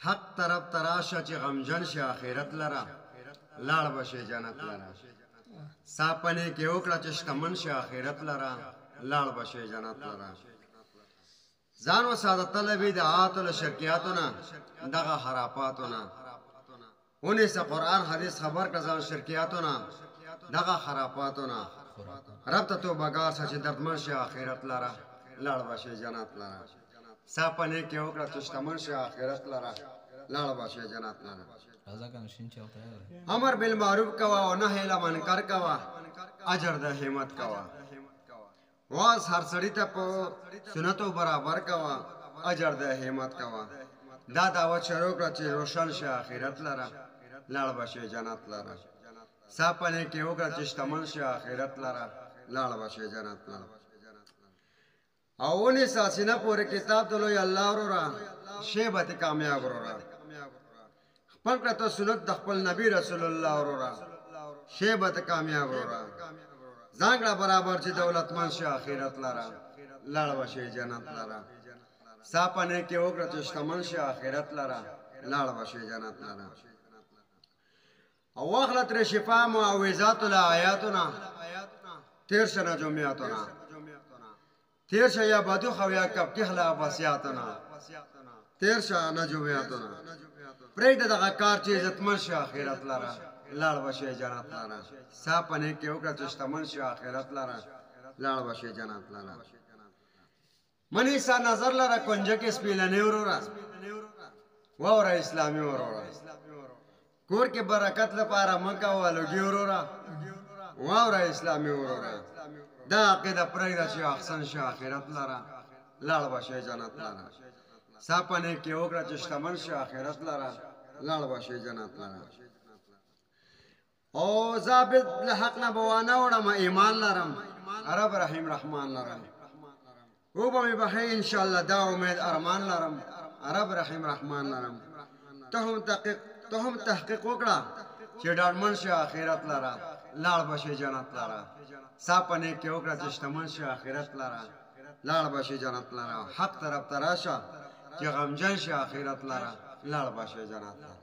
حق طرف تراشه چې غمجن شي آخرت لره لاړ بشي جنت لره ساپنې کې وکړه چې شتمن شي آخرت لره لاړ بشي جنت لره ځان وساته طلبي د عاطل شرکیاتو نه دغه خرافاتو نه ونیسه قرآن حدیث خبر که ځان شرکیاتو نه دغه خرافاتو نه رب ته توبهګار شه چې دردمن شي آخرت لره لاړ بشي جنت لره ساپنې کې وکړه چې شتمن شي آخرت لره لاړ بشي جنت لره امر بالمعروف کوا او نهی له منکر کوا اجر د همت کوا واس هر سړی ته په سنتو برابر کوا اجر د همت کوا دا دعوت شروع کړه چې روشن شي آخرت لره لاړ بشي جنت لره ساپنې کې وکړه چې شتمن شي آخرت لره لاړ بشي جنت لره او ونی ساسینه پورې کتاب ته لوی الله ورورا شی به کامیاب ورورا خپل کړه ته سنت د خپل نبی رسول الله ورورا شی به کامیاب ورورا ځانګړه برابر چې دولتمن شي آخرت لره لاړ بشي جنت لره ساپنې کې وکړه چې شتمن شي آخرت لره لاړ بشي جنت لره او واخلت ر شفا معوذات الآیاتنا تیر شنه جمعیاتنا تیر شه یا بدو خو یا کب کې خلا وصیاتنا تیر شه نه جمعیاتنا پرې دغه کار چې عزتمن شي آخرت لره لاړ بشي جنت لره ساپنې کې وکړه چې شتمن شي آخرت لره لاړ بشي جنت لره منی سا نظر لره کنجه کې سپیلنې ورورا وره اسلامي ورورا کور کې برکت لپاره مکه والوږي ورورا وره اسلامي ورورا دا عقیده پرېږده چې احسن شي آخرت لره لاړ بشي جنت لره ساپنې کې وکړه چې شتمن شي آخرت لره لاړ بشي جنت لره او ضابط له حق نه بوانه وړم ایمان لرم رب رحیم رحمان لرم او به مې بخې ان شاء الله دا امید ارمان لرم رب رحیم رحمان لرم ته هم تحقیق وکړه چې ډاډمن شي آخرت لره لاړ بشي جنت لره ساپنې کې وکړه چې شتمن شي آخرت لره لاړ بشي جنت لره حق طرف ته راشه چې غمجن شي آخرت لره لاړ بشي جنت لره